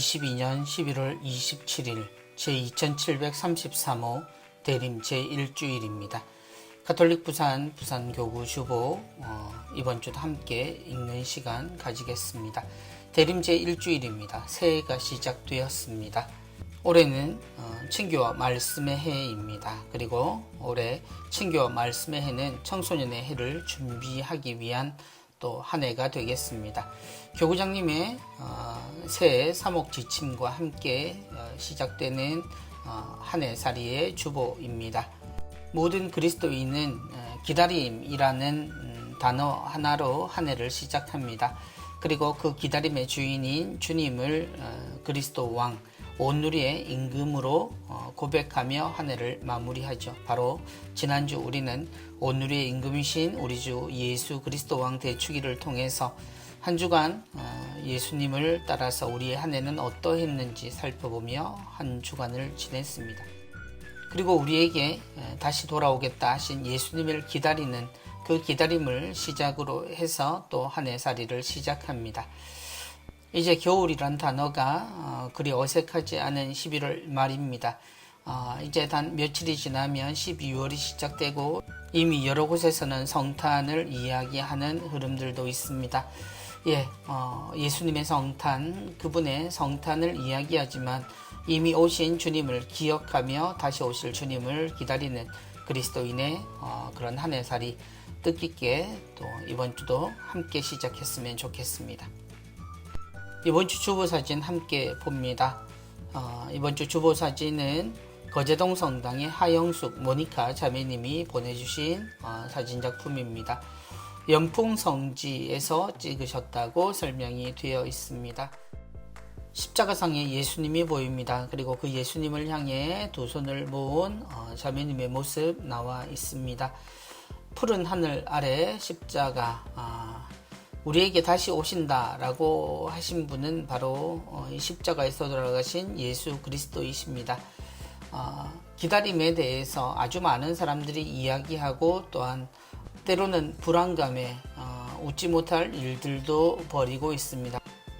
2022년 11월 27일 제2733호 대림 제1주일입니다. 가톨릭 부산교구 주보 이번 주도 함께 읽는 시간 가지겠습니다. 대림 제1주일입니다. 새해가 시작되었습니다. 올해는 친교와 말씀의 해입니다. 그리고 올해 친교와 말씀의 해는 청소년의 해를 준비하기 위한 또 한 해가 되겠습니다. 교구장님의 새해 사목지침과 함께 시작되는 한 해 살이의 주보입니다. 모든 그리스도인은 기다림이라는 단어 하나로 한 해를 시작합니다. 그리고 그 기다림의 주인인 주님을 그리스도 왕 온누리의 임금으로 고백하며 한 해를 마무리하죠. 바로 지난주 우리는 온누리의 임금이신 우리 주 예수 그리스도 왕 대축일을 통해서 한 주간 예수님을 따라서 우리의 한 해는 어떠했는지 살펴보며 한 주간을 지냈습니다. 그리고 우리에게 다시 돌아오겠다 하신 예수님을 기다리는 그 기다림을 시작으로 해서 또 한 해 살이를 시작합니다. 이제 겨울이란 단어가 그리 어색하지 않은 11월 말입니다. 이제 단 며칠이 지나면 12월이 시작되고 이미 여러 곳에서는 성탄을 이야기하는 흐름들도 있습니다. 예수님의 성탄, 그분의 성탄을 이야기하지만 이미 오신 주님을 기억하며 다시 오실 주님을 기다리는 그리스도인의 그런 한 해 살이 뜻깊게 또 이번 주도 함께 시작했으면 좋겠습니다. 이번 주 주보사진 함께 봅니다. 이번 주 주보사진은 거제동 성당의 하영숙 모니카 자매님이 보내주신 사진작품입니다. 연풍성지에서 찍으셨다고 설명이 되어 있습니다. 십자가상에 예수님이 보입니다. 그리고 그 예수님을 향해 두 손을 모은 자매님의 모습 나와 있습니다. 푸른 하늘 아래 십자가, 우리에게 다시 오신다라고 하신 분은 바로 이 십자가에서 돌아가신 예수 그리스도이십니다. 기다림에 대해서 아주 많은 사람들이 이야기하고 또한 때로는 불안감에 웃지 못할 일들도 벌이고 있습니다.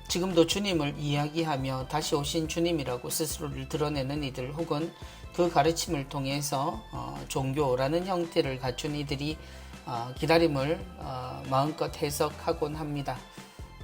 지금도 주님을 이야기하며 다시 오신 주님이라고 스스로를 드러내는 이들 혹은 그 가르침을 통해서 종교라는 형태를 갖춘 이들이 기다림을 마음껏 해석하곤 합니다.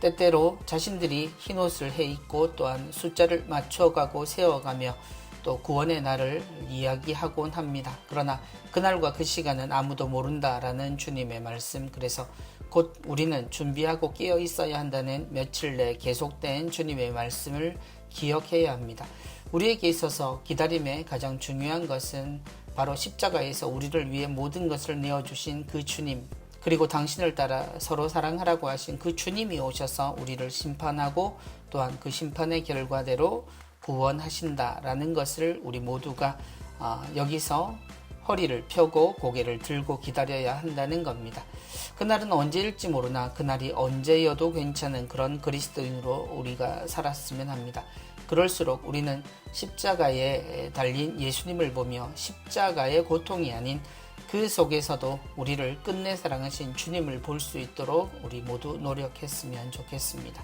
때때로 자신들이 흰옷을 해입고 또한 숫자를 맞춰가고 세워가며 또 구원의 날을 이야기하곤 합니다. 그러나 그날과 그 시간은 아무도 모른다라는 주님의 말씀, 그래서 곧 우리는 준비하고 깨어 있어야 한다는 며칠 내 계속된 주님의 말씀을 기억해야 합니다. 우리에게 있어서 기다림의 가장 중요한 것은 바로 십자가에서 우리를 위해 모든 것을 내어주신 그 주님, 그리고 당신을 따라 서로 사랑하라고 하신 그 주님이 오셔서 우리를 심판하고 또한 그 심판의 결과대로 구원하신다라는 것을 우리 모두가 여기서 허리를 펴고 고개를 들고 기다려야 한다는 겁니다. 그날은 언제일지 모르나 그날이 언제여도 괜찮은 그런 그리스도인으로 우리가 살았으면 합니다. 그럴수록 우리는 십자가에 달린 예수님을 보며 십자가의 고통이 아닌 그 속에서도 우리를 끝내 사랑하신 주님을 볼 수 있도록 우리 모두 노력했으면 좋겠습니다.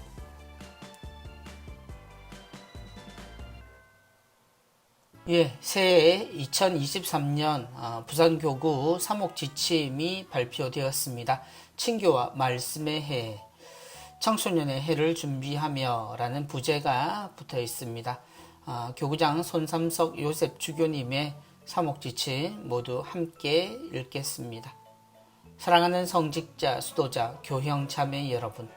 새해 2023년 부산교구 사목지침이 발표되었습니다. 친교와 말씀의 해, 청소년의 해를 준비하며 라는 부제가 붙어 있습니다. 교구장 손삼석 요셉 주교님의 사목지침 모두 함께 읽겠습니다. 사랑하는 성직자, 수도자, 교형 자매 여러분,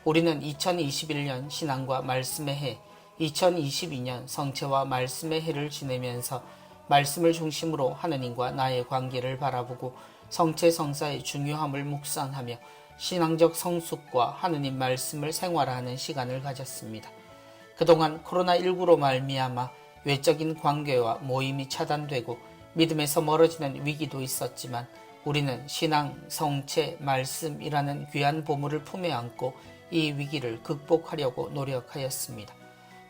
우리는 2021년 신앙과 말씀의 해, 2022년 성체와 말씀의 해를 지내면서 말씀을 중심으로 하느님과 나의 관계를 바라보고 성체 성사의 중요함을 묵상하며 신앙적 성숙과 하느님 말씀을 생활하는 시간을 가졌습니다. 그동안 코로나19로 말미암아 외적인 관계와 모임이 차단되고 믿음에서 멀어지는 위기도 있었지만 우리는 신앙, 성체, 말씀이라는 귀한 보물을 품에 안고 이 위기를 극복하려고 노력하였습니다.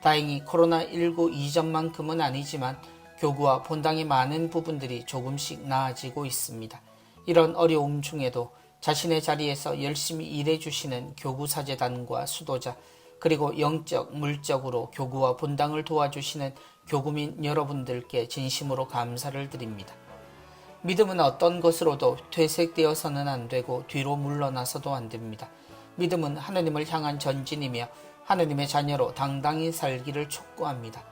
다행히 코로나19 이전만큼은 아니지만 교구와 본당의 많은 부분들이 조금씩 나아지고 있습니다. 이런 어려움 중에도 자신의 자리에서 열심히 일해주시는 교구사제단과 수도자, 그리고 영적, 물적으로 교구와 본당을 도와주시는 교구민 여러분들께 진심으로 감사를 드립니다. 믿음은 어떤 것으로도 퇴색되어서는 안 되고 뒤로 물러나서도 안 됩니다. 믿음은 하느님을 향한 전진이며 하느님의 자녀로 당당히 살기를 촉구합니다.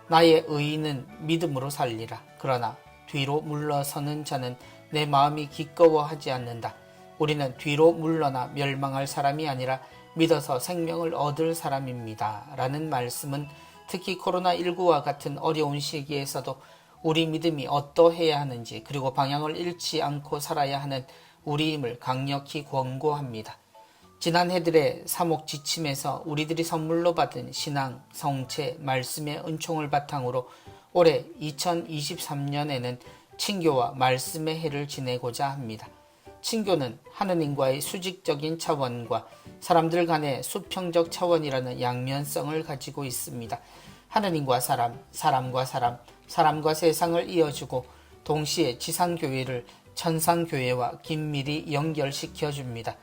나의 의인은 믿음으로 살리라. 그러나 뒤로 물러서는 자는 내 마음이 기꺼워하지 않는다. 우리는 뒤로 물러나 멸망할 사람이 아니라 믿어서 생명을 얻을 사람입니다. 라는 말씀은 특히 코로나19와 같은 어려운 시기에서도 우리 믿음이 어떠해야 하는지, 그리고 방향을 잃지 않고 살아야 하는 우리임을 강력히 권고합니다. 지난 해들의 사목지침에서 우리들이 선물로 받은 신앙, 성체, 말씀의 은총을 바탕으로 올해 2023년에는 친교와 말씀의 해를 지내고자 합니다. 친교는 하느님과의 수직적인 차원과 사람들 간의 수평적 차원이라는 양면성을 가지고 있습니다. 하느님과 사람, 사람과 사람, 사람과 세상을 이어주고 동시에 지상교회를 천상교회와 긴밀히 연결시켜 줍니다.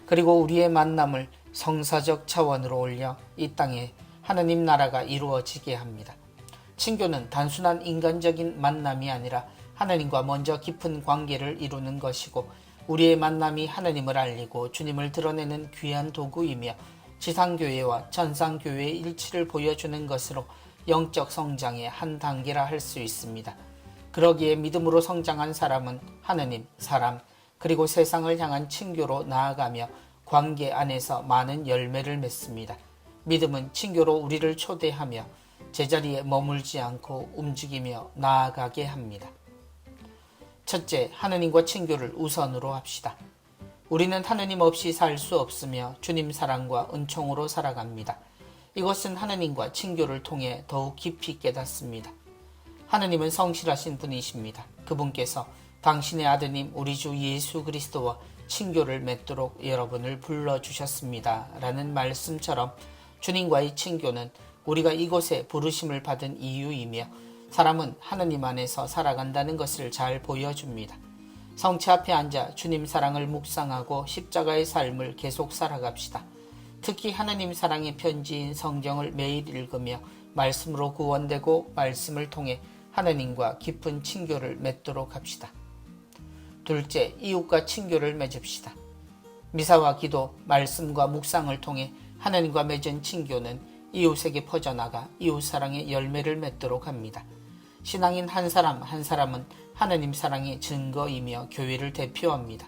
그리고 우리의 만남을 성사적 차원으로 올려 이 땅에 하느님 나라가 이루어지게 합니다. 친교는 단순한 인간적인 만남이 아니라 하느님과 먼저 깊은 관계를 이루는 것이고, 우리의 만남이 하느님을 알리고 주님을 드러내는 귀한 도구이며 지상교회와 천상교회의 일치를 보여주는 것으로 영적 성장의 한 단계라 할 수 있습니다. 그러기에 믿음으로 성장한 사람은 하느님, 사람, 그리고 세상을 향한 친교로 나아가며 관계 안에서 많은 열매를 맺습니다. 믿음은 친교로 우리를 초대하며 제자리에 머물지 않고 움직이며 나아가게 합니다. 첫째, 하느님과 친교를 우선으로 합시다. 우리는 하느님 없이 살 수 없으며 주님 사랑과 은총으로 살아갑니다. 이것은 하느님과 친교를 통해 더욱 깊이 깨닫습니다. 하느님은 성실하신 분이십니다. 그분께서 당신의 아드님 우리 주 예수 그리스도와 친교를 맺도록 여러분을 불러주셨습니다. 라는 말씀처럼 주님과의 친교는 우리가 이곳에 부르심을 받은 이유이며, 사람은 하느님 안에서 살아간다는 것을 잘 보여줍니다. 성체 앞에 앉아 주님 사랑을 묵상하고 십자가의 삶을 계속 살아갑시다. 특히 하느님 사랑의 편지인 성경을 매일 읽으며 말씀으로 구원되고 말씀을 통해 하느님과 깊은 친교를 맺도록 합시다. 둘째, 이웃과 친교를 맺읍시다. 미사와 기도, 말씀과 묵상을 통해 하느님과 맺은 친교는 이웃에게 퍼져나가 이웃 사랑의 열매를 맺도록 합니다. 신앙인 한 사람 한 사람은 하느님 사랑의 증거이며 교회를 대표합니다.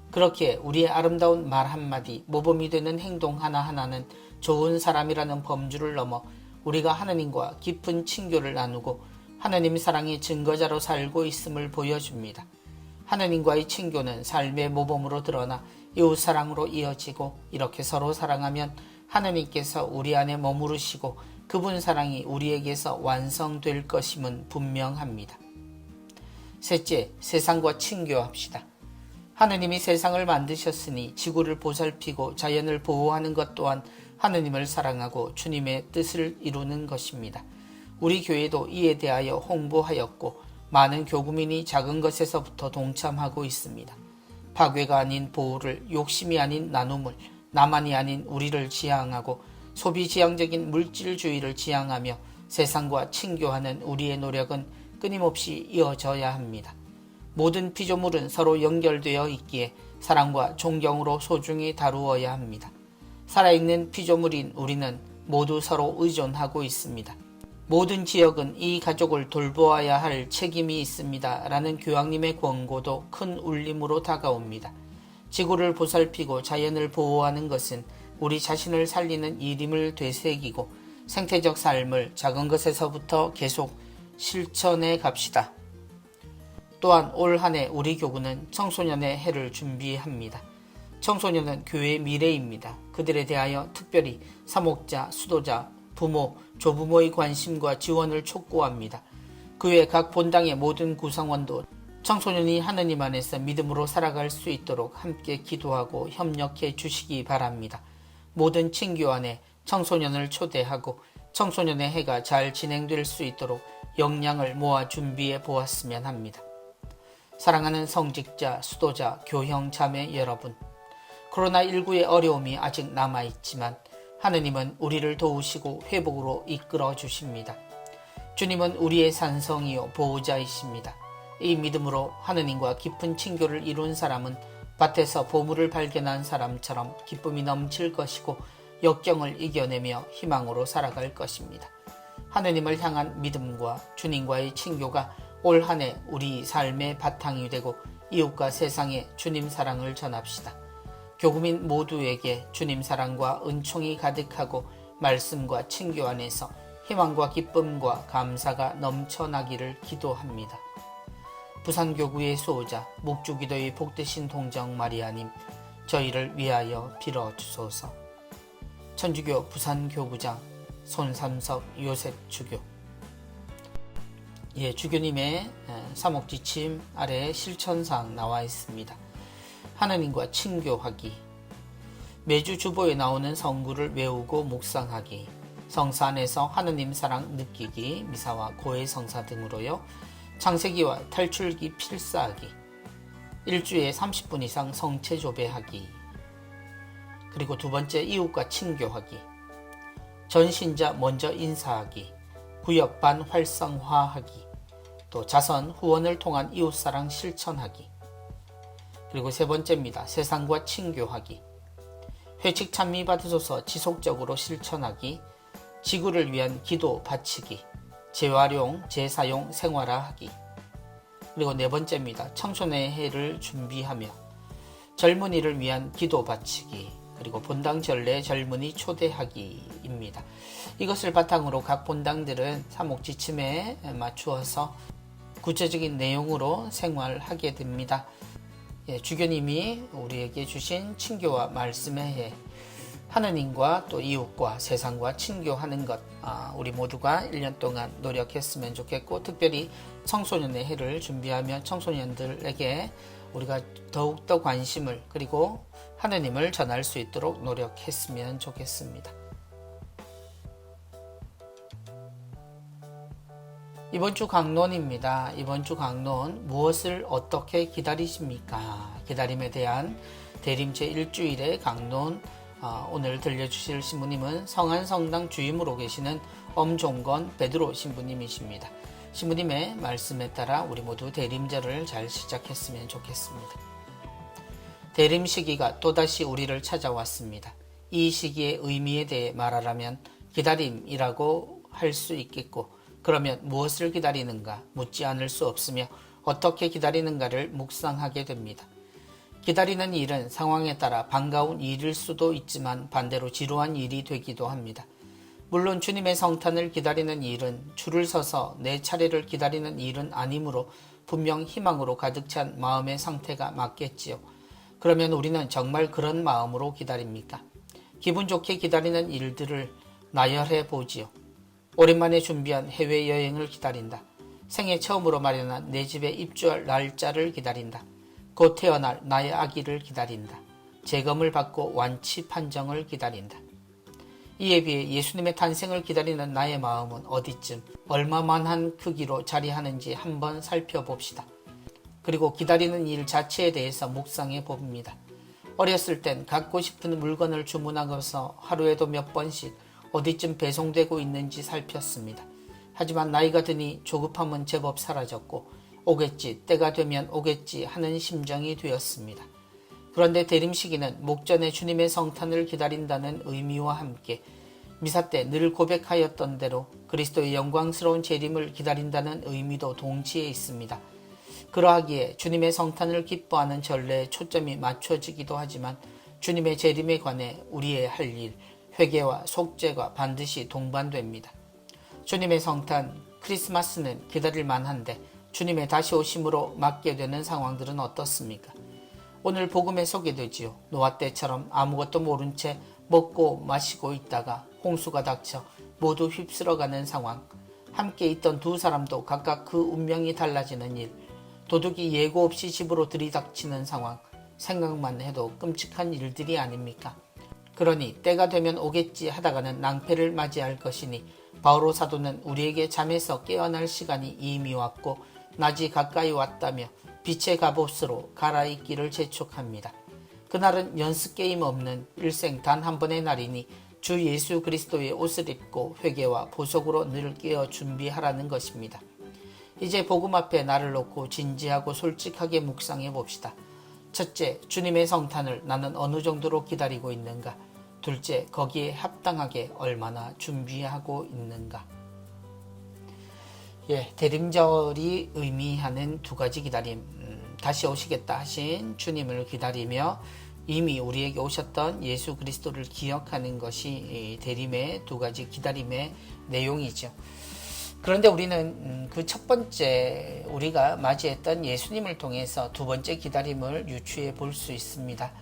그렇게 우리의 아름다운 말 한마디, 모범이 되는 행동 하나하나는 좋은 사람이라는 범주를 넘어 우리가 하느님과 깊은 친교를 나누고 하느님 사랑의 증거자로 살고 있음을 보여줍니다. 하느님과의 친교는 삶의 모범으로 드러나 이웃 사랑으로 이어지고, 이렇게 서로 사랑하면 하느님께서 우리 안에 머무르시고 그분 사랑이 우리에게서 완성될 것임은 분명합니다. 셋째, 세상과 친교합시다. 하느님이 세상을 만드셨으니 지구를 보살피고 자연을 보호하는 것 또한 하느님을 사랑하고 주님의 뜻을 이루는 것입니다. 우리 교회도 이에 대하여 홍보하였고 많은 교구민이 작은 것에서부터 동참하고 있습니다. 파괴가 아닌 보호를, 욕심이 아닌 나눔을, 나만이 아닌 우리를 지향하고 소비지향적인 물질주의를 지향하며 세상과 친교하는 우리의 노력은 끊임없이 이어져야 합니다. 모든 피조물은 서로 연결되어 있기에 사랑과 존경으로 소중히 다루어야 합니다. 살아있는 피조물인 우리는 모두 서로 의존하고 있습니다. 모든 지역은 이 가족을 돌보아야 할 책임이 있습니다. 라는 교황님의 권고도 큰 울림으로 다가옵니다. 지구를 보살피고 자연을 보호하는 것은 우리 자신을 살리는 일임을 되새기고 생태적 삶을 작은 것에서부터 계속 실천해 갑시다. 또한 올 한 해 우리 교구는 청소년의 해를 준비합니다. 청소년은 교회의 미래입니다. 그들에 대하여 특별히 사목자, 수도자, 부모, 조부모의 관심과 지원을 촉구합니다. 그 외 각 본당의 모든 구성원도 청소년이 하느님 안에서 믿음으로 살아갈 수 있도록 함께 기도하고 협력해 주시기 바랍니다. 모든 친교안에 청소년을 초대하고 청소년의 해가 잘 진행될 수 있도록 역량을 모아 준비해 보았으면 합니다. 사랑하는 성직자, 수도자, 교형, 자매 여러분, 코로나19의 어려움이 아직 남아있지만 하느님은 우리를 도우시고 회복으로 이끌어 주십니다. 주님은 우리의 산성이요 보호자이십니다. 이 믿음으로 하느님과 깊은 친교를 이룬 사람은 밭에서 보물을 발견한 사람처럼 기쁨이 넘칠 것이고 역경을 이겨내며 희망으로 살아갈 것입니다. 하느님을 향한 믿음과 주님과의 친교가 올 한 해 우리 삶의 바탕이 되고 이웃과 세상에 주님 사랑을 전합시다. 교구민 모두에게 주님 사랑과 은총이 가득하고 말씀과 친교 안에서 희망과 기쁨과 감사가 넘쳐나기를 기도합니다. 부산교구의 수호자 목주기도의 복되신 동정 마리아님, 저희를 위하여 빌어주소서. 천주교 부산교구장 손삼석 요셉 주교. 주교님의 사목지침 아래 실천사항 나와 있습니다. 하느님과 친교하기, 매주 주보에 나오는 성구를 외우고 묵상하기, 성사 안에서 하느님 사랑 느끼기, 미사와 고해 성사 등으로요. 창세기와 탈출기 필사하기, 일주일에 30분 이상 성체 조배하기, 그리고 두 번째 이웃과 친교하기, 전신자 먼저 인사하기, 구역반 활성화하기, 또 자선 후원을 통한 이웃사랑 실천하기, 그리고 세 번째입니다. 세상과 친교하기, 회칙 찬미 받으소서 지속적으로 실천하기, 지구를 위한 기도 바치기, 재활용, 재사용, 생활화하기, 그리고 네 번째입니다. 청소년의 해를 준비하며 젊은이를 위한 기도 바치기, 그리고 본당 전례 젊은이 초대하기입니다. 이것을 바탕으로 각 본당들은 사목지침에 맞추어서 구체적인 내용으로 생활하게 됩니다. 주교님이 우리에게 주신 친교와 말씀의 해, 하느님과 또 이웃과 세상과 친교하는 것, 우리 모두가 1년 동안 노력했으면 좋겠고, 특별히 청소년의 해를 준비하며 청소년들에게 우리가 더욱더 관심을, 그리고 하느님을 전할 수 있도록 노력했으면 좋겠습니다. 이번 주 강론입니다. 이번 주 강론, 무엇을 어떻게 기다리십니까? 기다림에 대한 대림 제1주일의 강론, 오늘 들려주실 신부님은 성안성당 주임으로 계시는 엄종건 베드로 신부님이십니다. 신부님의 말씀에 따라 우리 모두 대림절을 잘 시작했으면 좋겠습니다. 대림 시기가 또다시 우리를 찾아왔습니다. 이 시기의 의미에 대해 말하라면 기다림이라고 할 수 있겠고, 그러면 무엇을 기다리는가 묻지 않을 수 없으며 어떻게 기다리는가를 묵상하게 됩니다. 기다리는 일은 상황에 따라 반가운 일일 수도 있지만 반대로 지루한 일이 되기도 합니다. 물론 주님의 성탄을 기다리는 일은 줄을 서서 내 차례를 기다리는 일은 아니므로 분명 희망으로 가득 찬 마음의 상태가 맞겠지요. 그러면 우리는 정말 그런 마음으로 기다립니까? 기분 좋게 기다리는 일들을 나열해 보지요. 오랜만에 준비한 해외여행을 기다린다. 생애 처음으로 마련한 내 집에 입주할 날짜를 기다린다. 곧 태어날 나의 아기를 기다린다. 재검을 받고 완치 판정을 기다린다. 이에 비해 예수님의 탄생을 기다리는 나의 마음은 어디쯤 얼마만한 크기로 자리하는지 한번 살펴봅시다. 그리고 기다리는 일 자체에 대해서 묵상해 봅니다. 어렸을 땐 갖고 싶은 물건을 주문하고서 하루에도 몇 번씩 어디쯤 배송되고 있는지 살폈습니다. 하지만 나이가 드니 조급함은 제법 사라졌고 오겠지, 때가 되면 오겠지 하는 심정이 되었습니다. 그런데 대림 시기는 목전에 주님의 성탄을 기다린다는 의미와 함께 미사 때 늘 고백하였던 대로 그리스도의 영광스러운 재림을 기다린다는 의미도 동시에 있습니다. 그러하기에 주님의 성탄을 기뻐하는 전례에 초점이 맞춰지기도 하지만 주님의 재림에 관해 우리의 할 일, 회개와 속죄가 반드시 동반됩니다. 주님의 성탄, 크리스마스는 기다릴 만한데 주님의 다시 오심으로 맞게 되는 상황들은 어떻습니까? 오늘 복음에 소개되지요. 노아 때처럼 아무것도 모른 채 먹고 마시고 있다가 홍수가 닥쳐 모두 휩쓸어가는 상황, 함께 있던 두 사람도 각각 그 운명이 달라지는 일, 도둑이 예고 없이 집으로 들이닥치는 상황, 생각만 해도 끔찍한 일들이 아닙니까? 그러니 때가 되면 오겠지 하다가는 낭패를 맞이할 것이니 바오로 사도는 우리에게 잠에서 깨어날 시간이 이미 왔고 낮이 가까이 왔다며 빛의 갑옷으로 갈아입기를 재촉합니다. 그날은 연습 게임 없는 일생 단 한 번의 날이니 주 예수 그리스도의 옷을 입고 회개와 보석으로 늘 깨어 준비하라는 것입니다. 이제 복음 앞에 나를 놓고 진지하고 솔직하게 묵상해 봅시다. 첫째, 주님의 성탄을 나는 어느 정도로 기다리고 있는가? 둘째, 거기에 합당하게 얼마나 준비하고 있는가? 대림절이 의미하는 두 가지 기다림, 다시 오시겠다 하신 주님을 기다리며 이미 우리에게 오셨던 예수 그리스도를 기억하는 것이 대림의 두 가지 기다림의 내용이죠. 그런데 우리는 그 첫 번째 우리가 맞이했던 예수님을 통해서 두 번째 기다림을 유추해 볼 수 있습니다.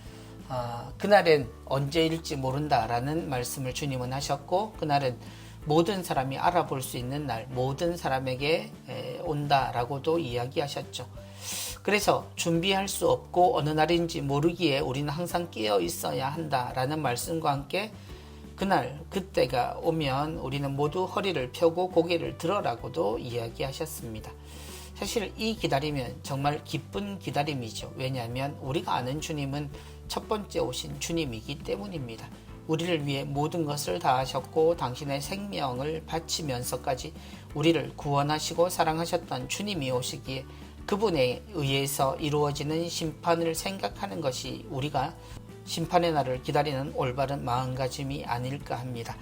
그날은 언제일지 모른다라는 말씀을 주님은 하셨고, 그날은 모든 사람이 알아볼 수 있는 날, 모든 사람에게 온다라고도 이야기하셨죠. 그래서 준비할 수 없고 어느 날인지 모르기에 우리는 항상 깨어 있어야 한다라는 말씀과 함께 그날, 그때가 오면 우리는 모두 허리를 펴고 고개를 들어라고도 이야기하셨습니다. 사실 이 기다림은 정말 기쁜 기다림이죠. 왜냐하면 우리가 아는 주님은 첫 번째 오신 주님이기 때문입니다. 우리를 위해 모든 것을 다 하셨고 당신의 생명을 바치면서까지 우리를 구원하시고 사랑하셨던 주님이 오시기에 그분에 의해서 이루어지는 심판을 생각하는 것이 우리가 심판의 날을 기다리는 올바른 마음가짐이 아닐까 합니다.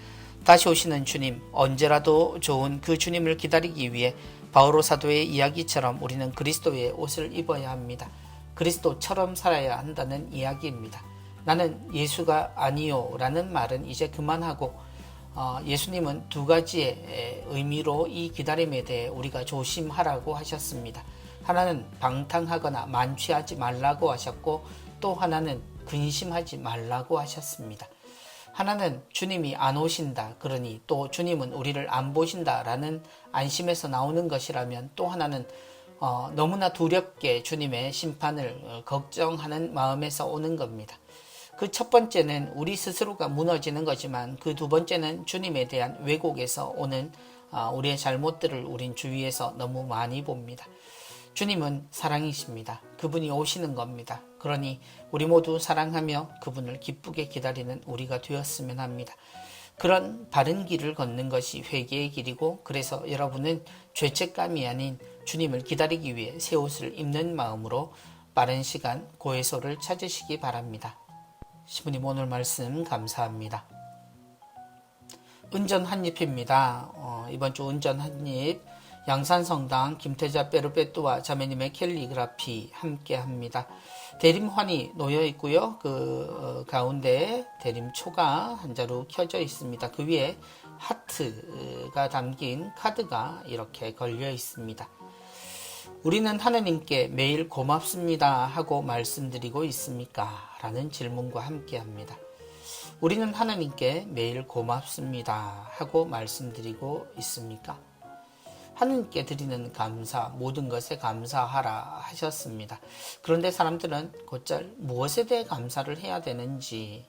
다시 오시는 주님, 언제라도 좋은 그 주님을 기다리기 위해 바오로 사도의 이야기처럼 우리는 그리스도의 옷을 입어야 합니다. 그리스도처럼 살아야 한다는 이야기입니다. 나는 예수가 아니요 라는 말은 이제 그만하고 예수님은 두 가지의 의미로 이 기다림에 대해 우리가 조심하라고 하셨습니다. 하나는 방탕하거나 만취하지 말라고 하셨고, 또 하나는 근심하지 말라고 하셨습니다. 하나는 주님이 안 오신다, 그러니 또 주님은 우리를 안 보신다라는 안심에서 나오는 것이라면, 또 하나는 너무나 두렵게 주님의 심판을 걱정하는 마음에서 오는 겁니다. 그 첫 번째는 우리 스스로가 무너지는 거지만, 그 두 번째는 주님에 대한 왜곡에서 오는 우리의 잘못들을 우린 주위에서 너무 많이 봅니다. 주님은 사랑이십니다. 그분이 오시는 겁니다. 그러니 우리 모두 사랑하며 그분을 기쁘게 기다리는 우리가 되었으면 합니다. 그런 바른 길을 걷는 것이 회개의 길이고, 그래서 여러분은 죄책감이 아닌 주님을 기다리기 위해 새 옷을 입는 마음으로 빠른 시간 고해소를 찾으시기 바랍니다. 시부님, 오늘 말씀 감사합니다. 은전 한입입니다. 이번 주 은전 한입 양산성당 김태자 페르페뚜아 자매님의 캘리그라피 함께합니다. 대림환이 놓여 있고요. 그 가운데 대림초가 한 자루 켜져 있습니다. 그 위에 하트가 담긴 카드가 이렇게 걸려 있습니다. 우리는 하느님께 매일 고맙습니다 하고 말씀드리고 있습니까? 라는 질문과 함께합니다. 우리는 하나님께 매일 고맙습니다 하고 말씀드리고 있습니까? 하느님께 드리는 감사, 모든 것에 감사하라 하셨습니다. 그런데 사람들은 곧잘 무엇에 대해 감사를 해야 되는지,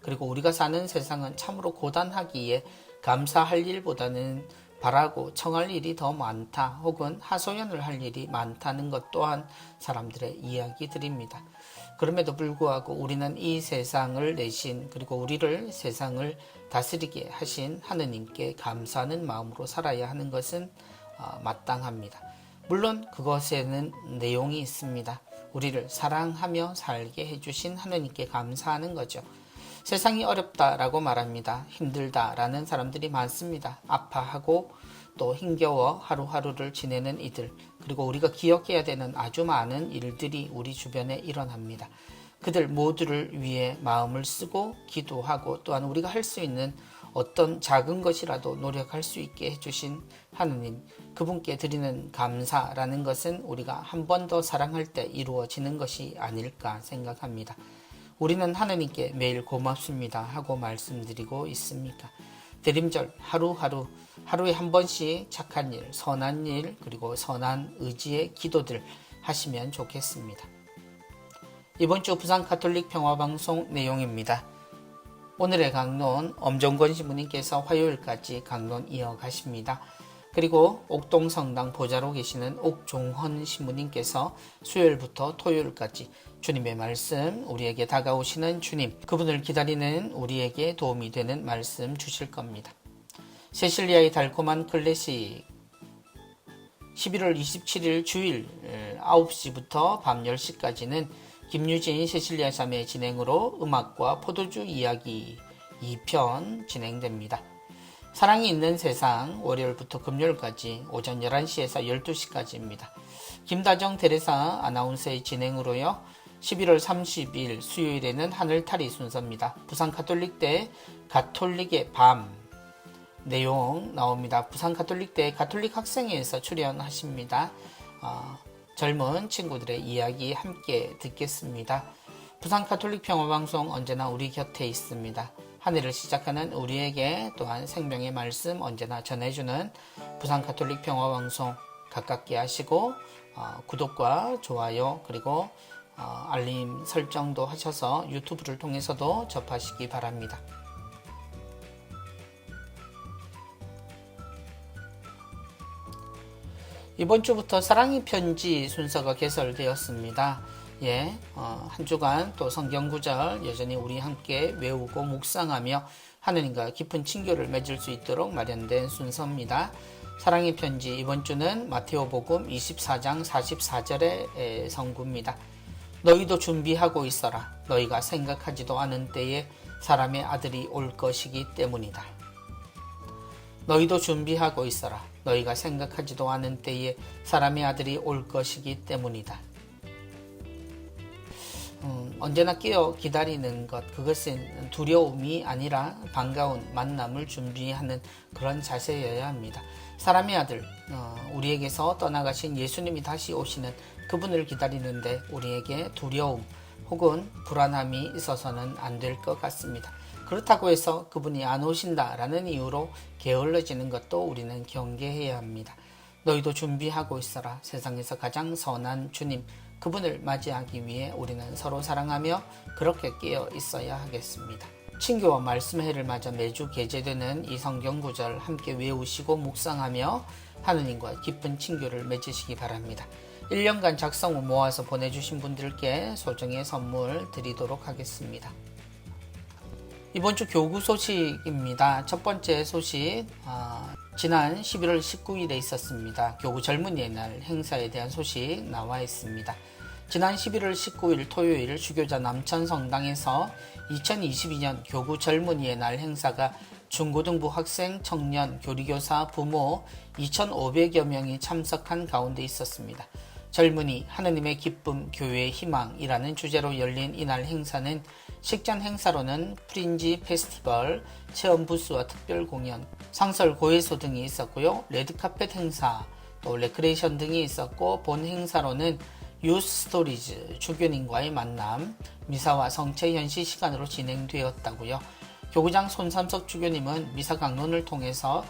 그리고 우리가 사는 세상은 참으로 고단하기에 감사할 일보다는 바라고 청할 일이 더 많다, 혹은 하소연을 할 일이 많다는 것 또한 사람들의 이야기들입니다. 그럼에도 불구하고 우리는 이 세상을 내신, 그리고 우리를 세상을 다스리게 하신 하느님께 감사하는 마음으로 살아야 하는 것은 마땅합니다. 물론 그것에는 내용이 있습니다. 우리를 사랑하며 살게 해주신 하느님께 감사하는 거죠. 세상이 어렵다라고 말합니다. 힘들다라는 사람들이 많습니다. 아파하고 또 힘겨워 하루하루를 지내는 이들, 그리고 우리가 기억해야 되는 아주 많은 일들이 우리 주변에 일어납니다. 그들 모두를 위해 마음을 쓰고 기도하고, 또한 우리가 할 수 있는 어떤 작은 것이라도 노력할 수 있게 해주신 하느님, 그분께 드리는 감사라는 것은 우리가 한 번 더 사랑할 때 이루어지는 것이 아닐까 생각합니다. 우리는 하느님께 매일 고맙습니다 하고 말씀드리고 있습니까? 대림절 하루하루, 하루에 한 번씩 착한 일, 선한 일, 그리고 선한 의지의 기도들 하시면 좋겠습니다. 이번 주 부산 가톨릭 평화방송 내용입니다. 오늘의 강론, 엄정권 신부님께서 화요일까지 강론 이어가십니다. 그리고 옥동성당 보좌로 계시는 옥종헌 신부님께서 수요일부터 토요일까지 주님의 말씀, 우리에게 다가오시는 주님, 그분을 기다리는 우리에게 도움이 되는 말씀 주실 겁니다. 세실리아의 달콤한 클래식 11월 27일 주일 9시부터 밤 10시까지는 김유진 세실리아 자매 진행으로 음악과 포도주 이야기 2편 진행됩니다. 사랑이 있는 세상 월요일부터 금요일까지 오전 11시에서 12시까지입니다. 김다정 테레사 아나운서의 진행으로요. 11월 30일 수요일에는 하늘타리 순서입니다. 부산 가톨릭대 가톨릭의 밤 내용 나옵니다. 부산 가톨릭대 가톨릭 학생회에서 출연하십니다. 젊은 친구들의 이야기 함께 듣겠습니다. 부산 가톨릭 평화방송 언제나 우리 곁에 있습니다. 한 해를 시작하는 우리에게 또한 생명의 말씀 언제나 전해주는 부산 가톨릭 평화방송 가깝게 하시고 구독과 좋아요 그리고 알림 설정도 하셔서 유튜브를 통해서도 접하시기 바랍니다. 이번 주부터 사랑의 편지 순서가 개설되었습니다. 한 주간 또 성경 구절 여전히 우리 함께 외우고 묵상하며 하느님과 깊은 친교를 맺을 수 있도록 마련된 순서입니다. 사랑의 편지 이번 주는 마테오복음 24장 44절의 성구입니다. 너희도 준비하고 있어라. 너희가 생각하지도 않은 때에 사람의 아들이 올 것이기 때문이다. 너희도 준비하고 있어라. 너희가 생각하지도 않은 때에 사람의 아들이 올 것이기 때문이다. 언제나 끼어 기다리는 것, 그것은 두려움이 아니라 반가운 만남을 준비하는 그런 자세여야 합니다. 사람의 아들, 우리에게서 떠나가신 예수님이 다시 오시는 그분을 기다리는데 우리에게 두려움 혹은 불안함이 있어서는 안 될 것 같습니다. 그렇다고 해서 그분이 안 오신다라는 이유로 게을러지는 것도 우리는 경계해야 합니다. 너희도 준비하고 있어라. 세상에서 가장 선한 주님, 그분을 맞이하기 위해 우리는 서로 사랑하며 그렇게 깨어 있어야 하겠습니다. 친교와 말씀회를 맞아 매주 게재되는 이 성경 구절 함께 외우시고 묵상하며 하느님과 깊은 친교를 맺으시기 바랍니다. 1년간 작성 후 모아서 보내주신 분들께 소정의 선물 드리도록 하겠습니다. 이번 주 교구 소식입니다. 첫 번째 소식, 지난 11월 19일에 있었습니다. 교구 젊은이의 날 행사에 대한 소식 나와 있습니다. 지난 11월 19일 토요일 주교자 남천성당에서 2022년 교구 젊은이의 날 행사가 중고등부 학생, 청년, 교리교사, 부모 2,500여 명이 참석한 가운데 있었습니다. 젊은이, 하느님의 기쁨, 교회의 희망이라는 주제로 열린 이날 행사는 식전 행사로는 프린지 페스티벌, 체험 부스와 특별 공연, 상설 고해소 등이 있었고요. 레드카펫 행사, 또 레크레이션 등이 있었고 본 행사로는 유스 스토리즈, 주교님과의 만남, 미사와 성체 현시 시간으로 진행되었다고요. 교구장 손삼석 주교님은 미사 강론을 통해서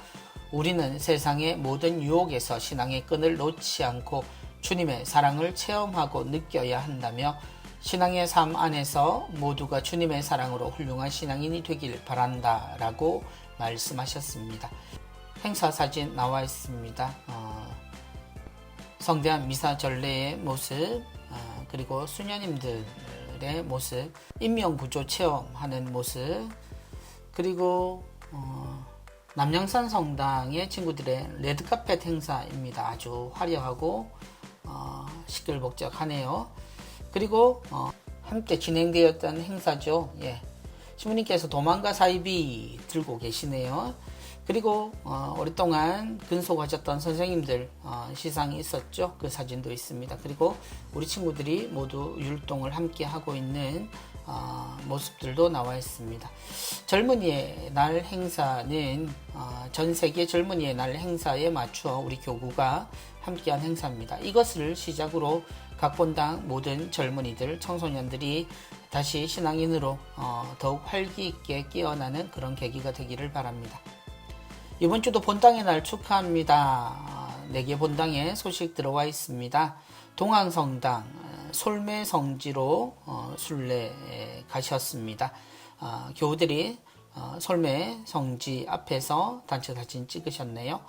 우리는 세상의 모든 유혹에서 신앙의 끈을 놓지 않고 주님의 사랑을 체험하고 느껴야 한다며 신앙의 삶 안에서 모두가 주님의 사랑으로 훌륭한 신앙인이 되길 바란다 라고 말씀하셨습니다. 행사 사진 나와 있습니다. 성대한 미사 전례의 모습, 그리고 수녀님들의 모습, 인명구조 체험하는 모습, 그리고 남양산 성당의 친구들의 레드카펫 행사입니다. 아주 화려하고 시끌벅적하네요. 그리고 함께 진행되었던 행사죠. 신부님께서 도망가 사이비 들고 계시네요. 그리고 오랫동안 근속하셨던 선생님들 시상이 있었죠. 그 사진도 있습니다. 그리고 우리 친구들이 모두 율동을 함께 하고 있는 모습들도 나와 있습니다. 젊은이의 날 행사는 전 세계 젊은이의 날 행사에 맞추어 우리 교구가 함께한 행사입니다. 이것을 시작으로 각 본당 모든 젊은이들, 청소년들이 다시 신앙인으로 더욱 활기 있게 깨어나는 그런 계기가 되기를 바랍니다. 이번 주도 본당의 날 축하합니다. 4개 본당에 소식 들어와 있습니다. 동항성당 솔매성지로 순례 가셨습니다. 교우들이 솔매성지 앞에서 단체 사진 찍으셨네요.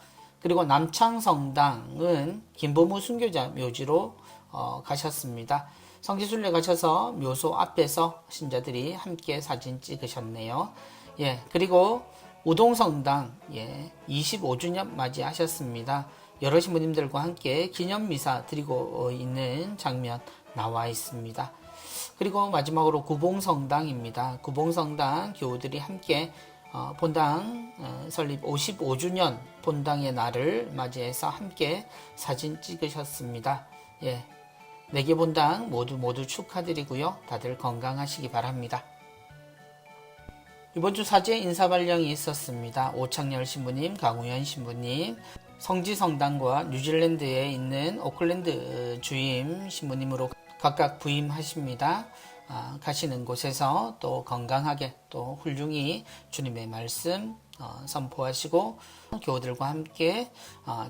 그리고 남창성당은 김보무 순교자 묘지로 가셨습니다. 성지순례 가셔서 묘소 앞에서 신자들이 함께 사진 찍으셨네요. 예, 그리고 우동성당 25주년 맞이하셨습니다. 여러 신부님들과 함께 기념미사 드리고 있는 장면 나와 있습니다. 그리고 마지막으로 구봉성당입니다. 구봉성당 교우들이 함께 본당 설립 55주년 본당의 날을 맞이해서 함께 사진 찍으셨습니다. 예, 4개 본당 모두 축하드리고요. 다들 건강하시기 바랍니다. 이번 주 사제 인사발령이 있었습니다. 오창열 신부님, 강우현 신부님, 성지성당과 뉴질랜드에 있는 오클랜드 주임 신부님으로 각각 부임하십니다. 가시는 곳에서 또 건강하게 또 훌륭히 주님의 말씀 선포하시고 교우들과 함께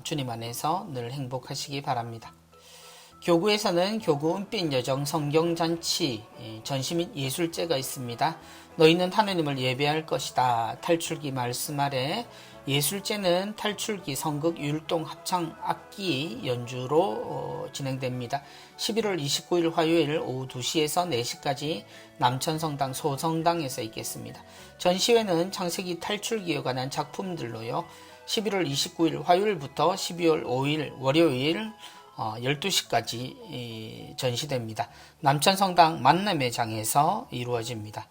주님 안에서 늘 행복하시기 바랍니다. 교구에서는 교구 은빛 여정 성경잔치 전시 및 예술제가 있습니다. 너희는 하느님을 예배할 것이다. 탈출기 말씀 아래 예술제는 탈출기 성극 율동 합창 악기 연주로 진행됩니다. 11월 29일 화요일 오후 2시에서 4시까지 남천성당 소성당에서 있겠습니다. 전시회는 창세기 탈출기에 관한 작품들로요. 11월 29일 화요일부터 12월 5일 월요일 12시까지 전시됩니다. 남천성당 만남의 장에서 이루어집니다.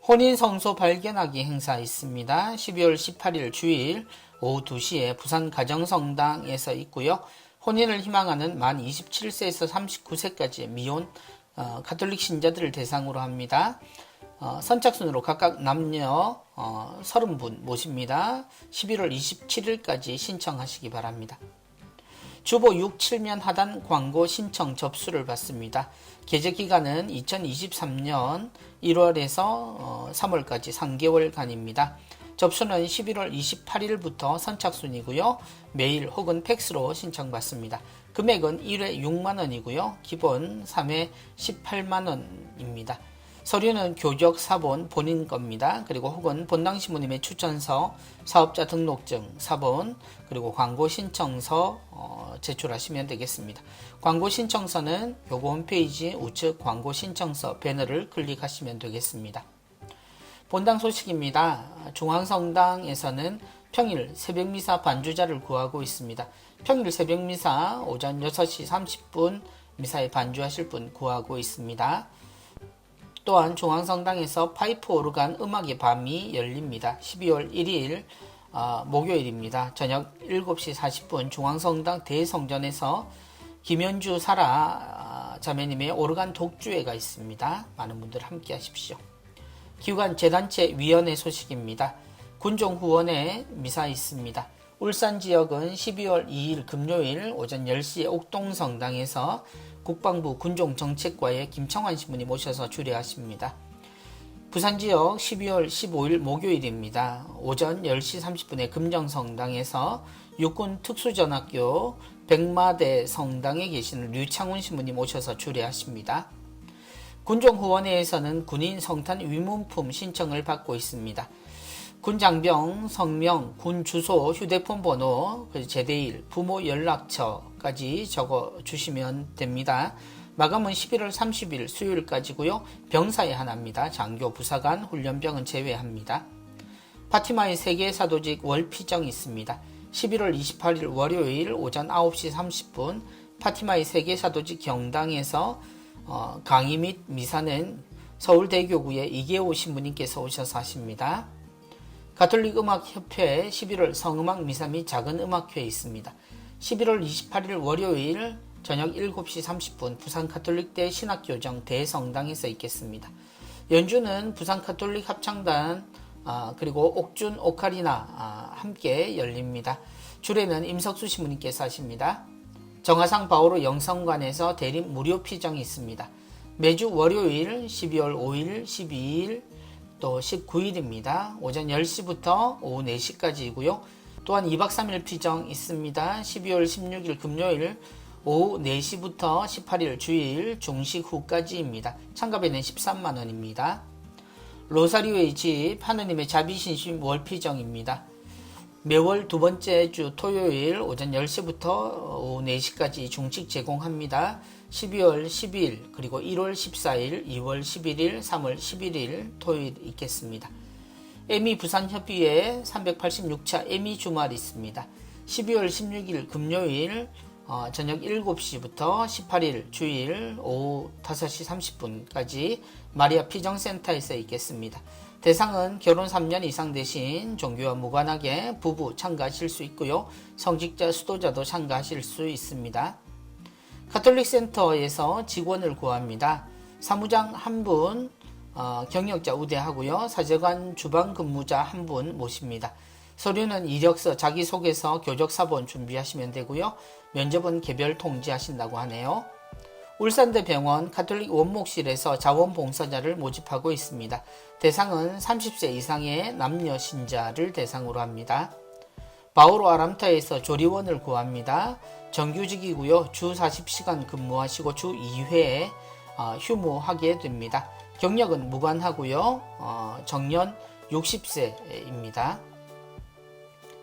혼인성소 발견하기 행사 있습니다. 12월 18일 주일 오후 2시에 부산 가정성당에서 있고요. 혼인을 희망하는 만 27세에서 39세까지의 미혼 가톨릭 신자들을 대상으로 합니다. 선착순으로 각각 남녀 30분 모십니다. 11월 27일까지 신청하시기 바랍니다. 주보 6, 7면 하단 광고 신청 접수를 받습니다. 게재 기간은 2023년 1월에서 3월까지 3개월간입니다. 접수는 11월 28일부터 선착순이고요. 메일 혹은 팩스로 신청받습니다. 금액은 1회 6만원이고요. 기본 3회 18만원입니다. 서류는 교적 사본 본인 겁니다. 그리고 혹은 본당 신부님의 추천서, 사업자 등록증 사본, 그리고 광고 신청서 제출하시면 되겠습니다. 광고 신청서는 교구 홈페이지 우측 광고 신청서 배너를 클릭하시면 되겠습니다. 본당 소식입니다. 중앙성당에서는 평일 새벽미사 반주자를 구하고 있습니다. 평일 새벽미사 오전 6시 30분 미사에 반주하실 분 구하고 있습니다. 또한 중앙성당에서 파이프 오르간 음악의 밤이 열립니다. 12월 1일 목요일입니다. 저녁 7시 40분 중앙성당 대성전에서 김현주 사라 자매님의 오르간 독주회가 있습니다. 많은 분들 함께 하십시오. 기관 재단체 위원회 소식입니다. 군종후원회 미사 있습니다. 울산 지역은 12월 2일 금요일 오전 10시에 옥동성당에서 국방부 군종정책과의 김청환 신부님 모셔서 주례하십니다. 부산 지역 12월 15일 목요일입니다. 오전 10시 30분에 금정성당에서 육군특수전학교 백마대 성당에 계시는 류창훈 신부님 모셔서 주례하십니다. 군종후원회에서는 군인 성탄 위문품 신청을 받고 있습니다. 군장병, 성명, 군 주소, 휴대폰 번호, 제대일, 부모 연락처까지 적어주시면 됩니다. 마감은 11월 30일 수요일까지고요. 병사에 하나입니다. 장교, 부사관, 훈련병은 제외합니다. 파티마의 세계사도직 월피정이 있습니다. 11월 28일 월요일 오전 9시 30분 파티마의 세계사도직 경당에서 강의 및 미사는 서울대교구의 이계호 신부님께서 오셔서 하십니다. 가톨릭 음악협회 11월 성음악 미사 및 작은 음악회 있습니다. 11월 28일 월요일 저녁 7시 30분 부산 가톨릭대 신학교정 대성당에서 있겠습니다. 연주는 부산 가톨릭 합창단 그리고 옥준 오카리나 함께 열립니다. 주례는 임석수 신부님께서 하십니다. 정화상 바오로 영성관에서 대림 무료 피정이 있습니다. 매주 월요일 12월 5일, 12일, 또 19일입니다. 오전 10시부터 오후 4시까지이고요. 또한 2박 3일 피정 있습니다. 12월 16일 금요일 오후 4시부터 18일 주일 중식 후까지입니다. 참가비는 13만원입니다. 로사리오의 집 하느님의 자비신심 월피정입니다. 매월 두 번째 주 토요일 오전 10시부터 오후 4시까지 중식 제공합니다. 12월 12일, 그리고 1월 14일, 2월 11일, 3월 11일 토요일 있겠습니다. 에미 부산협의회 386차 에미 주말 있습니다. 12월 16일 금요일 저녁 7시부터 18일 주일 오후 5시 30분까지 마리아 피정센터에서 있겠습니다. 대상은 결혼 3년 이상 되신 종교와 무관하게 부부 참가하실 수 있고요. 성직자, 수도자도 참가하실 수 있습니다. 가톨릭 센터에서 직원을 구합니다. 사무장 1분, 경력자 우대하고요. 사제관 주방 근무자 1분 모십니다. 서류는 이력서, 자기소개서, 교적사본 준비하시면 되고요. 면접은 개별 통지하신다고 하네요. 울산대병원 가톨릭 원목실에서 자원봉사자를 모집하고 있습니다. 대상은 30세 이상의 남녀 신자를 대상으로 합니다. 바오로 아람타에서 조리원을 구합니다. 정규직이고요. 주 40시간 근무하시고 주 2회 휴무하게 됩니다. 경력은 무관하고요. 정년 60세입니다.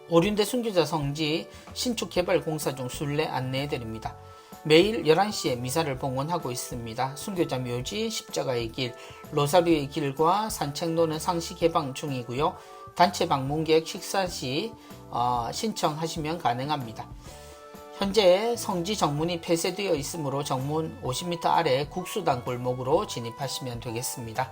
오륜대 순교자 성지 신축개발공사 중 순례 안내해드립니다. 매일 11시에 미사를 봉헌하고 있습니다. 순교자 묘지, 십자가의 길, 로사리오의 길과 산책로는 상시 개방 중이고요. 단체 방문객 식사 시 신청하시면 가능합니다. 현재 성지 정문이 폐쇄되어 있으므로 정문 50m 아래 국수당 골목으로 진입하시면 되겠습니다.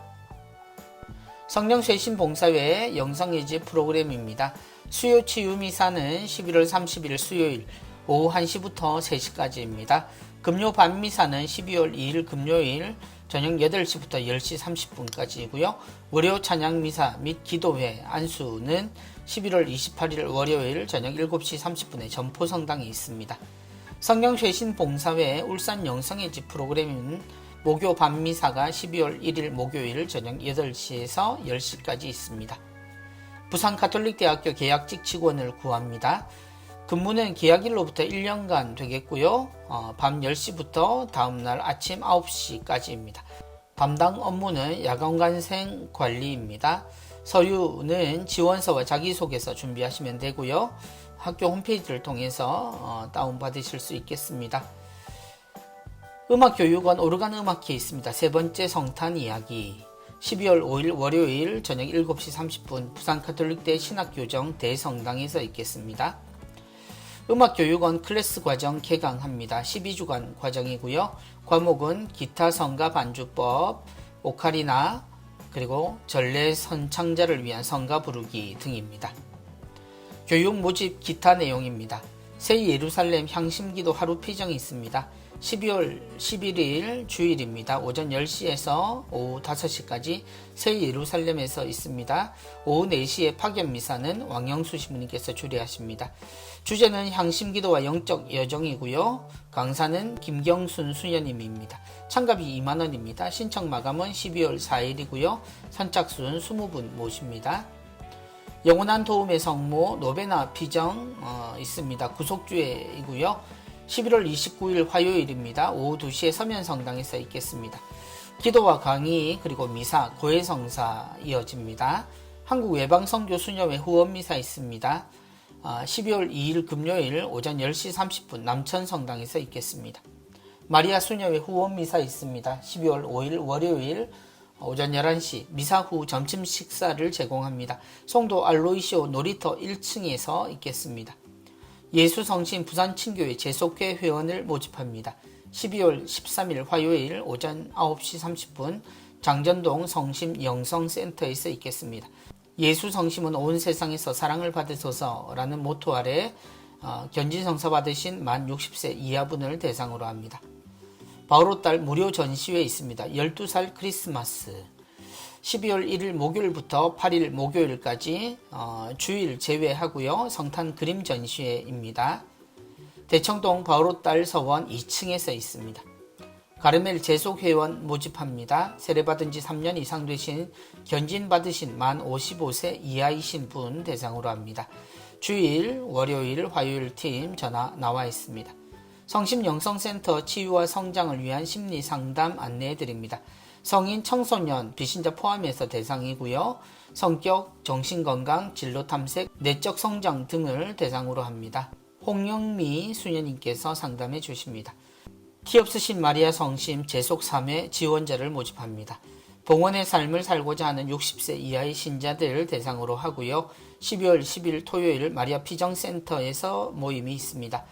성령쇄신봉사회 영성예지 프로그램입니다. 수요치유미사는 11월 30일 수요일 오후 1시부터 3시까지입니다. 금요 밤미사는 12월 2일 금요일 저녁 8시부터 10시 30분까지이고요. 월요 찬양미사 및 기도회 안수는 11월 28일 월요일 저녁 7시 30분에 점포성당에 있습니다. 성령쇄신봉사회 울산 영성의집 프로그램은 목요 밤미사가 12월 1일 목요일 저녁 8시에서 10시까지 있습니다. 부산가톨릭대학교 계약직 직원을 구합니다. 근무는 계약일로부터 1년간 되겠고요. 밤 10시부터 다음날 아침 9시까지입니다. 담당 업무는 야간관생 관리입니다. 서류는 지원서와 자기소개서 준비하시면 되고요. 학교 홈페이지를 통해서 다운받으실 수 있겠습니다. 음악교육원 오르간 음악회 있습니다. 세 번째 성탄 이야기 12월 5일 월요일 저녁 7시 30분 부산가톨릭대 신학교정 대성당에서 있겠습니다. 음악교육원 클래스 과정 개강합니다. 12주간 과정이고요. 과목은 기타 성가 반주법, 오카리나, 그리고 전래 선창자를 위한 성가 부르기 등입니다. 교육 모집 기타 내용입니다. 새 예루살렘 향심기도 하루 피정이 있습니다. 12월 11일 주일입니다. 오전 10시에서 오후 5시까지 새 예루살렘에서 있습니다. 오후 4시에 파견미사는 왕영수 신부님께서 주례하십니다. 주제는 향심기도와 영적 여정이고요. 강사는 김경순 수녀님입니다. 참가비 2만원입니다. 신청 마감은 12월 4일이고요. 선착순 20분 모십니다. 영원한 도움의 성모 노베나 피정 있습니다. 구속주회이고요. 11월 29일 화요일입니다. 오후 2시에 서면성당에서 있겠습니다. 기도와 강의 그리고 미사, 고해성사 이어집니다. 한국외방선교수녀회 후원미사 있습니다. 12월 2일 금요일 오전 10시 30분 남천성당에서 있겠습니다. 마리아 수녀회 후원미사 있습니다. 12월 5일 월요일 오전 11시 미사 후 점심 식사를 제공합니다. 송도 알로이시오 놀이터 1층에서 있겠습니다. 예수성신 부산친교회 재속회 회원을 모집합니다. 12월 13일 화요일 오전 9시 30분 장전동 성심 영성센터에서 있겠습니다. 예수성심은 온 세상에서 사랑을 받으소서라는 모토 아래 견진성사 받으신 만 60세 이하분을 대상으로 합니다. 바오로딸 무료 전시회 있습니다. 12살 크리스마스 12월 1일 목요일부터 8일 목요일까지 주일 제외하고요. 성탄 그림 전시회입니다. 대청동 바오로딸 서원 2층에서 있습니다. 가르멜 재속회원 모집합니다. 세례받은 지 3년 이상 되신 견진 받으신 만 55세 이하이신 분 대상으로 합니다. 주일, 월요일, 화요일 팀 전화 나와 있습니다. 성심영성센터 치유와 성장을 위한 심리상담 안내해드립니다. 성인, 청소년, 비신자 포함해서 대상이고요. 성격, 정신건강, 진로탐색, 내적 성장 등을 대상으로 합니다. 홍영미 수녀님께서 상담해 주십니다. 티 없으신 마리아 성심 재속 3회 지원자를 모집합니다. 봉헌의 삶을 살고자 하는 60세 이하의 신자들을 대상으로 하고요. 12월 10일 토요일 마리아 피정센터에서 모임이 있습니다.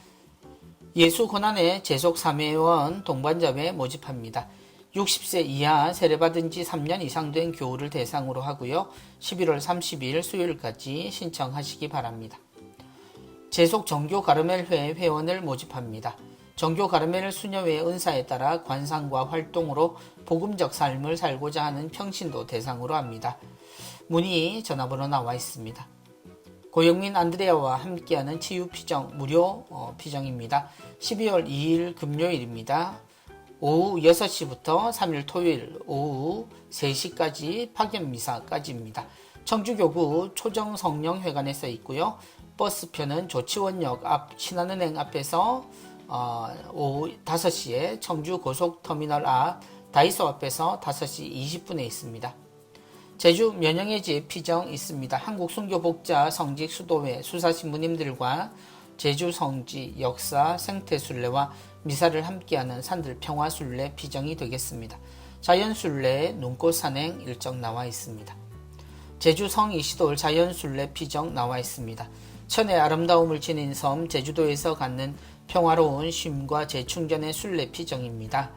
예수 고난의 재속 3회원 동반자회 모집합니다. 60세 이하 세례받은 지 3년 이상 된 교우를 대상으로 하고요. 11월 30일 수요일까지 신청하시기 바랍니다. 재속 정교 가르멜회 회원을 모집합니다. 정교 가르멜 수녀회의 은사에 따라 관상과 활동으로 복음적 삶을 살고자 하는 평신도 대상으로 합니다. 문의 전화번호 나와 있습니다. 고영민 안드레아와 함께하는 치유 피정 무료 피정입니다. 12월 2일 금요일입니다. 오후 6시부터 3일 토요일 오후 3시까지 파견미사까지입니다. 청주교구 초정성령회관에 서 있고요. 버스표는 조치원역 앞 신한은행 앞에서 오후 5시에 청주고속터미널 앞 다이소 앞에서 5시 20분에 있습니다. 제주 면영의 집 피정 있습니다. 한국순교복자 성직 수도회 수사신부님들과 제주 성지 역사 생태순례와 미사를 함께하는 산들 평화순례 피정이 되겠습니다. 자연순례 눈꽃 산행 일정 나와 있습니다. 제주 성이시돌 자연순례 피정 나와 있습니다. 천의 아름다움을 지닌 섬 제주도에서 갖는 평화로운 쉼과 재충전의 순례 피정입니다.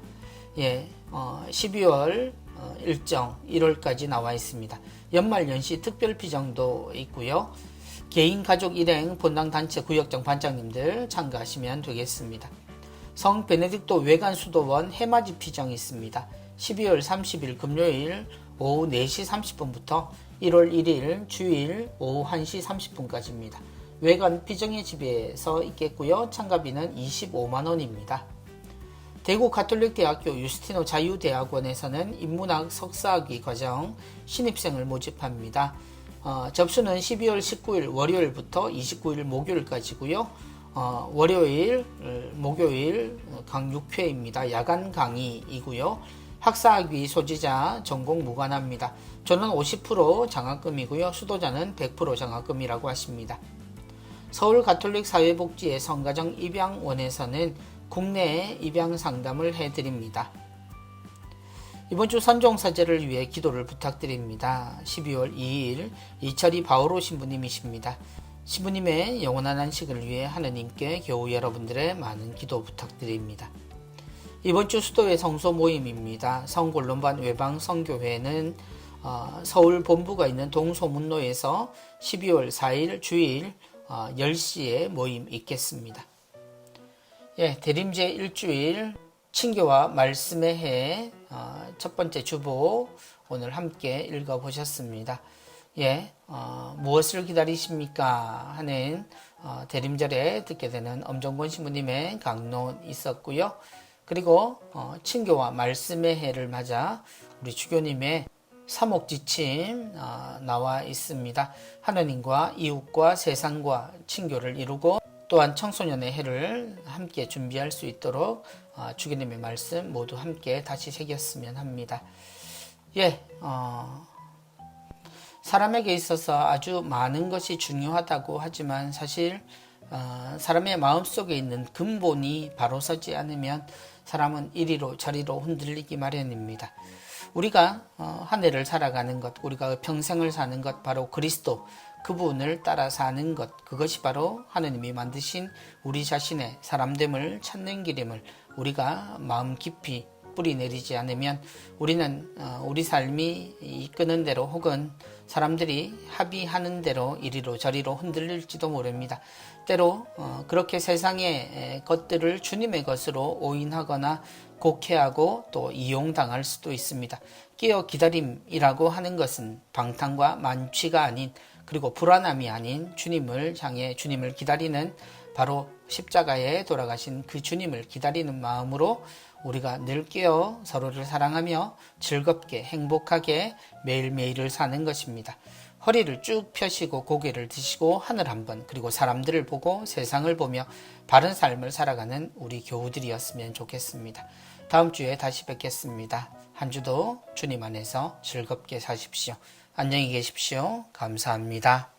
12월 일정 1월까지 나와 있습니다. 연말연시 특별 피정도 있고요. 개인 가족 일행 본당 단체 구역장 반장님들 참가하시면 되겠습니다. 성 베네딕토 외관 수도원 해맞이 피정이 있습니다. 12월 30일 금요일 오후 4시 30분부터 1월 1일 주일 오후 1시 30분까지입니다. 외관 피정의 집에서 있겠고요. 참가비는 25만원입니다. 대구 가톨릭대학교 유스티노 자유대학원에서는 인문학 석사학위 과정 신입생을 모집합니다. 접수는 12월 19일 월요일부터 29일 목요일까지고요. 월요일, 목요일 강 6회입니다. 야간 강의이고요. 학사학위 소지자 전공 무관합니다. 저는 50% 장학금이고요. 수도자는 100% 장학금이라고 하십니다. 서울 가톨릭 사회복지의 성가정 입양원에서는 국내 입양 상담을 해드립니다. 이번 주 선종사제를 위해 기도를 부탁드립니다. 12월 2일 이철이 바오로 신부님이십니다. 신부님의 영원한 안식을 위해 하느님께 교우 여러분들의 많은 기도 부탁드립니다. 이번 주 수도회 성소 모임입니다. 성골론반 외방 성교회는 서울 본부가 있는 동소문로에서 12월 4일 주일 10시에 모임 있겠습니다. 대림제 일주일 친교와 말씀의 해 첫 번째 주보 오늘 함께 읽어보셨습니다. 무엇을 기다리십니까? 하는 대림절에 듣게 되는 엄정권 신부님의 강론 있었고요. 그리고 친교와 말씀의 해를 맞아 우리 주교님의 사목지침 나와 있습니다. 하느님과 이웃과 세상과 친교를 이루고 또한 청소년의 해를 함께 준비할 수 있도록 주교님의 말씀 모두 함께 다시 새겼으면 합니다. 사람에게 있어서 아주 많은 것이 중요하다고 하지만 사실 사람의 마음속에 있는 근본이 바로 서지 않으면 사람은 이리로 저리로 흔들리기 마련입니다. 우리가 한 해를 살아가는 것, 우리가 평생을 사는 것, 바로 그리스도 그분을 따라 사는 것, 그것이 바로 하느님이 만드신 우리 자신의 사람됨을 찾는 길임을 우리가 마음 깊이 뿌리 내리지 않으면 우리는 우리 삶이 이끄는 대로 혹은 사람들이 합의하는 대로 이리로 저리로 흔들릴지도 모릅니다. 때로 그렇게 세상의 것들을 주님의 것으로 오인하거나 곡해하고 또 이용당할 수도 있습니다. 끼어 기다림이라고 하는 것은 방탕과 만취가 아닌 그리고 불안함이 아닌 주님을 향해 주님을 기다리는 바로 십자가에 돌아가신 그 주님을 기다리는 마음으로 우리가 늘 깨어 서로를 사랑하며 즐겁게 행복하게 매일매일을 사는 것입니다. 허리를 쭉 펴시고 고개를 드시고 하늘 한번 그리고 사람들을 보고 세상을 보며 바른 삶을 살아가는 우리 교우들이었으면 좋겠습니다. 다음 주에 다시 뵙겠습니다. 한 주도 주님 안에서 즐겁게 사십시오. 안녕히 계십시오. 감사합니다.